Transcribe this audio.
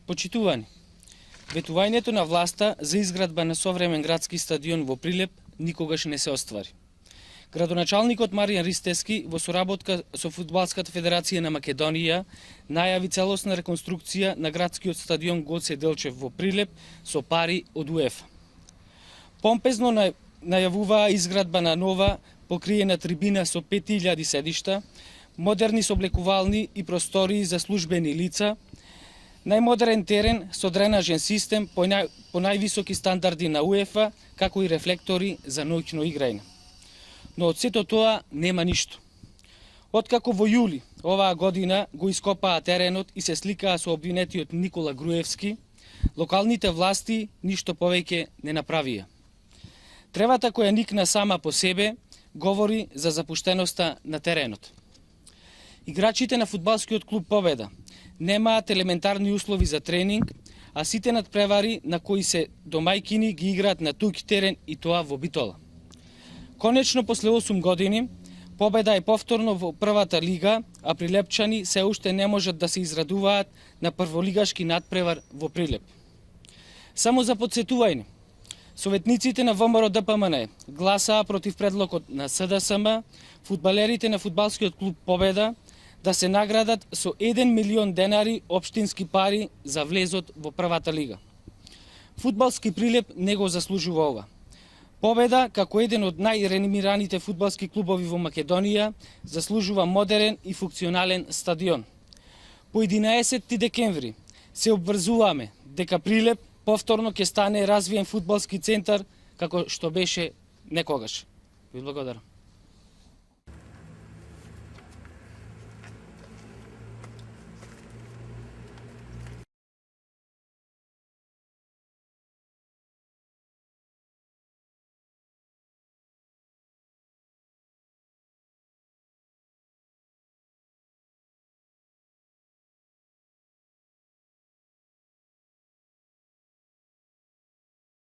Почитувани, ветувањето на власта за изградба на современ градски стадион во Прилеп никогаш не се оствари. Градоначалникот Маријан Ристевски во соработка со Фудбалската федерација на Македонија најави целосна реконструкција на градскиот стадион Гоце Делчев во Прилеп со пари од УЕФА. Помпезно најавуваа изградба на нова покриена трибина со 5000 седишта, модерни соблекувални и простории за службени лица, најмодерен терен со дренажен систем по највисоки стандарди на УЕФА, како и рефлектори за ноќно играње. Но од сето тоа нема ништо. Откако во јули оваа година го ископаа теренот и се сликаа со обвинетиот Никола Груевски, локалните власти ништо повеќе не направија. Тревата која никна сама по себе говори за запуштеноста на теренот. Играчите на фудбалскиот клуб Победа немаат елементарни услови за тренинг, а сите надпревари на кои се домајкини ги играат на туѓ терен и тоа во Битола. Конечно, после 8 години, Победа е повторно во првата лига, а прилепчани се уште не можат да се израдуваат на прволигашки надпревар во Прилеп. Само за подсетување, советниците на ВМРО ДПМН гласаа против предлогот на СДСМ, фудбалерите на фудбалскиот клуб Победа да се наградат со 1 милион денари општински пари за влезот во првата лига. Фудбалски Прилеп не го заслужува ова. Победа, како еден од најренимираните фудбалски клубови во Македонија, заслужува модерен и функционален стадион. По 11 декември се обврзуваме дека Прилеп повторно ќе стане развиен фудбалски центар како што беше некогаш. Ви благодарам.